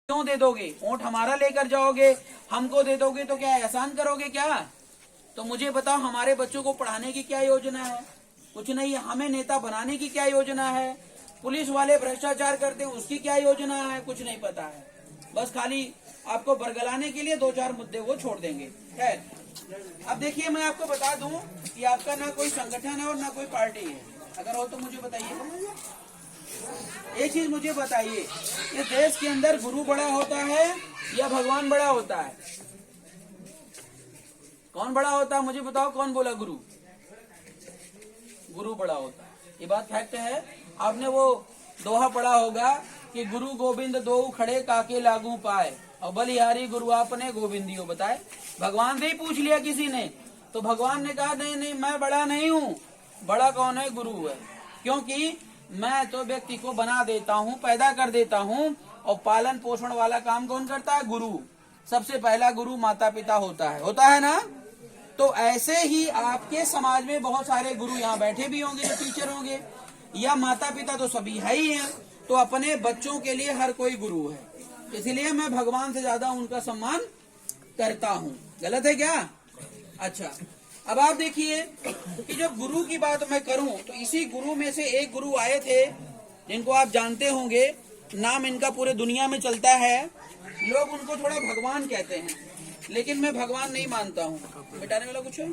क्यों दे दोगे? वोट हमारा लेकर जाओगे, हमको दे दोगे तो क्या एहसान करोगे क्या? तो मुझे बताओ, हमारे बच्चों को पढ़ाने की क्या योजना है? कुछ नहीं है। हमें नेता बनाने की क्या योजना है? पुलिस वाले भ्रष्टाचार करते हैं, उसकी क्या योजना है? कुछ नहीं पता है। बस खाली आपको बरगलाने के लिए दो चार मुद्दे वो छोड़ देंगे। खैर, अब देखिए, मैं आपको बता दूं कि आपका ना कोई संगठन है और ना कोई पार्टी है। अगर हो तो मुझे बताइए। एक चीज मुझे बताइए, इस देश के अंदर गुरु बड़ा होता है या भगवान बड़ा होता है? कौन बड़ा होता है? मुझे बताओ, कौन बोला गुरु? गुरु बड़ा होता है। ये बात फैक्ट है। आपने वो दोहा पढ़ा होगा कि गुरु गोविंद दो खड़े काके लागू पाए, और बलिहारी गुरु आपने गोविंदियो बताए। भगवान से ही पूछ लिया किसी ने, तो भगवान ने कहा नहीं नहीं, मैं बड़ा नहीं हूँ। बड़ा कौन है? गुरु है। क्योंकि मैं तो व्यक्ति को बना देता हूँ, पैदा कर देता हूँ, और पालन पोषण वाला काम कौन करता है? गुरु। सबसे पहला गुरु माता पिता होता है ना? तो ऐसे ही आपके समाज में बहुत सारे गुरु यहाँ बैठे भी होंगे जो टीचर होंगे, या माता पिता तो सभी है ही हैं। तो अपने बच्चों के लिए हर कोई गुरु है, इसलिए मैं भगवान से ज्यादा उनका सम्मान करता हूँ। गलत है क्या? अच्छा, अब आप देखिए कि जब गुरु की बात मैं करूं तो इसी गुरु में से एक गुरु आए थे जिनको आप जानते होंगे, नाम इनका पूरे दुनिया में चलता है। लोग उनको थोड़ा भगवान कहते हैं, लेकिन मैं भगवान नहीं मानता हूं। मिटाने वाला कुछ है?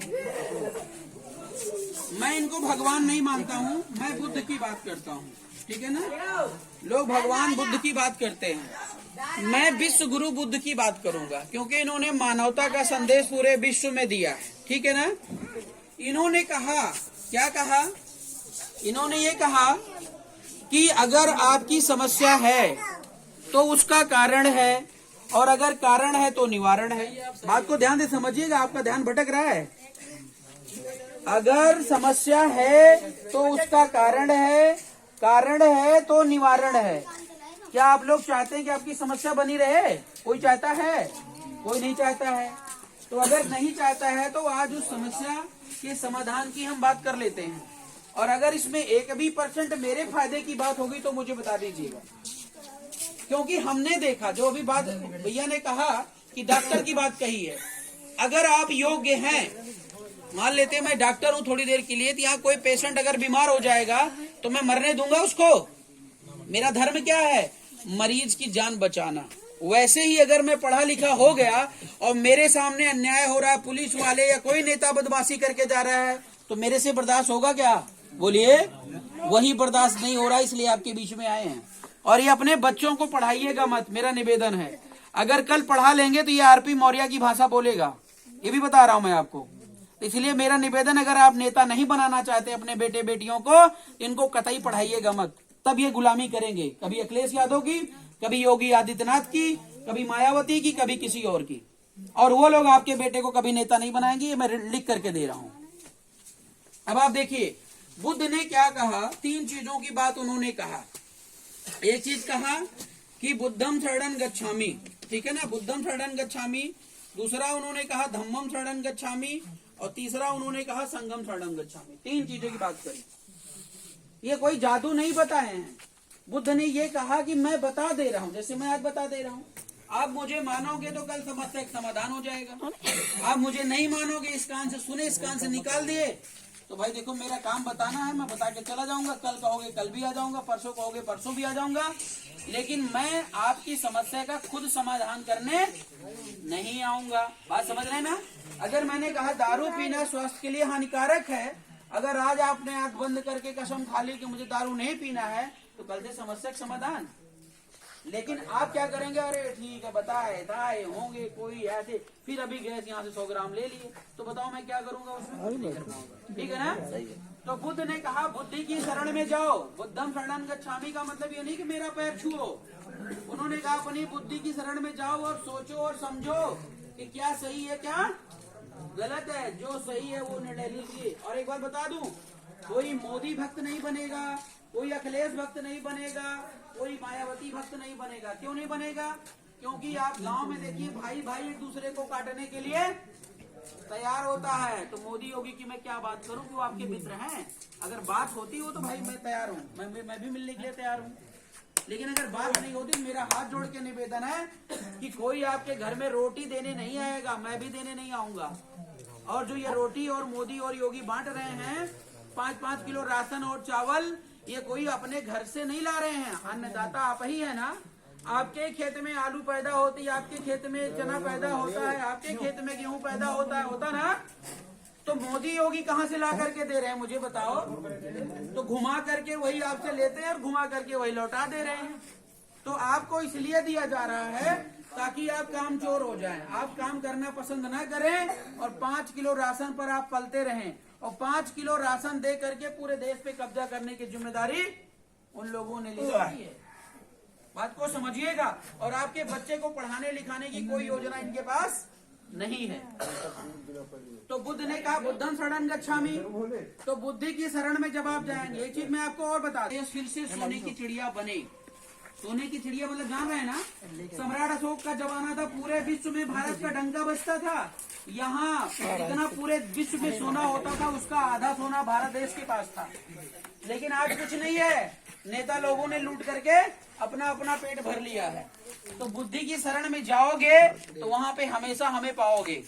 मैं इनको भगवान नहीं मानता हूं, मैं बुद्ध की बात करता हूं। ठीक है ना? लोग भगवान बुद्ध की बात करते हैं, मैं विश्व गुरु बुद्ध की बात करूंगा, क्योंकि इन्होंने मानवता का संदेश पूरे विश्व में दिया है। ठीक है ना? इन्होंने कहा, क्या कहा? इन्होंने ये कहा कि अगर आपकी समस्या है तो उसका कारण है, और अगर कारण है तो निवारण है। बात को ध्यान से समझिएगा, आपका ध्यान भटक रहा है। अगर समस्या है तो उसका कारण है तो निवारण है। क्या आप लोग चाहते हैं कि आपकी समस्या बनी रहे? कोई चाहता है? कोई नहीं चाहता है। तो अगर नहीं चाहता है तो आज उस समस्या के समाधान की हम बात कर लेते हैं, और अगर इसमें 1% भी मेरे फायदे की बात होगी तो मुझे बता दीजिएगा। क्योंकि हमने देखा, जो अभी बात भैया ने कहा कि डॉक्टर की बात कही है, अगर आप योग्य हैं, मान लेते हैं मैं डॉक्टर हूं थोड़ी देर के लिए, तो यहाँ कोई पेशेंट अगर बीमार हो जाएगा तो मैं मरने दूंगा उसको? मेरा धर्म क्या है? मरीज की जान बचाना। वैसे ही अगर मैं पढ़ा लिखा हो गया और मेरे सामने अन्याय हो रहा है, पुलिस वाले या कोई नेता बदमाशी करके जा रहा है, तो मेरे से बर्दाश्त होगा क्या? बोलिए। वही बर्दाश्त नहीं हो रहा, इसलिए आपके बीच में आए हैं। और ये अपने बच्चों को पढ़ाइएगा मत, मेरा निवेदन है। अगर कल पढ़ा लेंगे तो ये आरपी मौर्य की भाषा बोलेगा, ये भी बता रहा हूं मैं आपको। इसलिए मेरा निवेदन, अगर आप नेता नहीं बनाना चाहते अपने बेटे बेटियों को, इनको कतई पढ़ाइएगा मत, तब ये गुलामी करेंगे। कभी अखिलेश यादव की, कभी योगी आदित्यनाथ की, कभी मायावती की, कभी किसी और की, और वो लोग आपके बेटे को कभी नेता नहीं बनाएंगे। ये मैं लिख करके दे रहा हूं। अब आप देखिए बुद्ध ने क्या कहा। 3 चीजों की बात उन्होंने कहा। एक चीज कहा कि बुद्धम शरणं गच्छामि, ठीक है ना? बुद्धम शरणं गच्छामि। दूसरा उन्होंने कहा धम्मम शरणं गच्छामि, और तीसरा उन्होंने कहा संघम शरणं गच्छामि। 3 चीजों की बात करी। ये कोई जादू नहीं बताए हैं। बुद्ध ने ये कहा कि मैं बता दे रहा हूं, जैसे मैं आज बता दे रहा हूं। आप मुझे मानोगे तो कल समस्या का समाधान हो जाएगा। आप मुझे नहीं मानोगे, इस कान से सुने, इस कान से निकाल दिए, तो भाई देखो, मेरा काम बताना है, मैं बता के चला जाऊंगा। कल कहोगे कल भी आ जाऊंगा, परसों कहोगे परसों भी आ जाऊंगा, लेकिन मैं आपकी समस्या का खुद समाधान करने नहीं आऊंगा। बात समझ रहे हैं ना? अगर मैंने कहा दारू पीना स्वास्थ्य के लिए हानिकारक है, अगर आज आपने आंख बंद करके कसम खा ली कि मुझे दारू नहीं पीना है, तो कल से समस्या का समाधान। लेकिन आप क्या करेंगे? अरे ठीक है, बताए होंगे कोई ऐसे, फिर अभी गैस यहाँ से 100 ग्राम ले लिए, तो बताओ मैं क्या करूंगा उसमें? नहीं कर पाऊंगा। ठीक है ना? तो बुद्ध ने कहा बुद्धि की शरण में जाओ। बुद्धम शरणं गच्छामि का मतलब ये नहीं कि मेरा पैर छुओ। उन्होंने कहा अपनी बुद्धि की शरण में जाओ और सोचो और समझो कि क्या सही है क्या गलत है। जो सही है वो निर्णय लीजिए। और एक बात बता दूं, कोई मोदी भक्त नहीं बनेगा, कोई अखिलेश भक्त नहीं बनेगा, कोई मायावती भक्त नहीं बनेगा। क्यों नहीं बनेगा? क्योंकि आप गांव में देखिए, भाई भाई एक दूसरे को काटने के लिए तैयार होता है। तो मोदी योगी की मैं क्या बात करूं कि वो आपके मित्र हैं। अगर बात होती हो तो भाई मैं तैयार हूं, मैं भी मिलने के लिए तैयार हूं। लेकिन अगर बात नहीं होती, मेरा हाथ जोड़ के निवेदन है कि कोई आपके घर में रोटी देने नहीं आएगा, मैं भी देने नहीं आऊंगा। और जो ये रोटी और मोदी और योगी बांट रहे हैं 5-5 किलो राशन और चावल, ये कोई अपने घर से नहीं ला रहे हैं, अन्नदाता आप ही है ना। आपके खेत में आलू पैदा होती है, आपके खेत में चना पैदा होता है, आपके खेत में गेहूं पैदा होता है, होता ना। तो मोदी योगी कहाँ से ला करके दे रहे हैं मुझे बताओ। तो घुमा करके वही आपसे लेते हैं और घुमा करके वही लौटा दे रहे हैं। तो आपको इसलिए दिया जा रहा है ताकि आप काम चोर हो जाएं, आप काम करना पसंद ना करें और 5 किलो राशन पर आप पलते रहें। और 5 किलो राशन दे करके पूरे देश पे कब्जा करने की जिम्मेदारी उन लोगों ने ली है। बात को समझिएगा। और आपके बच्चे को पढ़ाने लिखाने की कोई योजना इनके पास नहीं है। तो बुद्ध ने कहा बुद्धं शरणं गच्छामि। तो बुद्धि की शरण में जब आप जाएंगे, एक चीज मैं आपको और बता दें, फिर से सोने की चिड़िया बने। सोने की चिड़िया मतलब जान रहे हैं ना, सम्राट अशोक का जमाना था, पूरे विश्व में भारत का डंका बजता था। यहाँ इतना पूरे विश्व में सोना होता था, उसका आधा सोना भारत देश के पास था। लेकिन आज कुछ नहीं है, नेता लोगों ने लूट करके अपना अपना पेट भर लिया है। तो बुद्धि की शरण में जाओगे तो वहां पे हमेशा हमें पाओगे।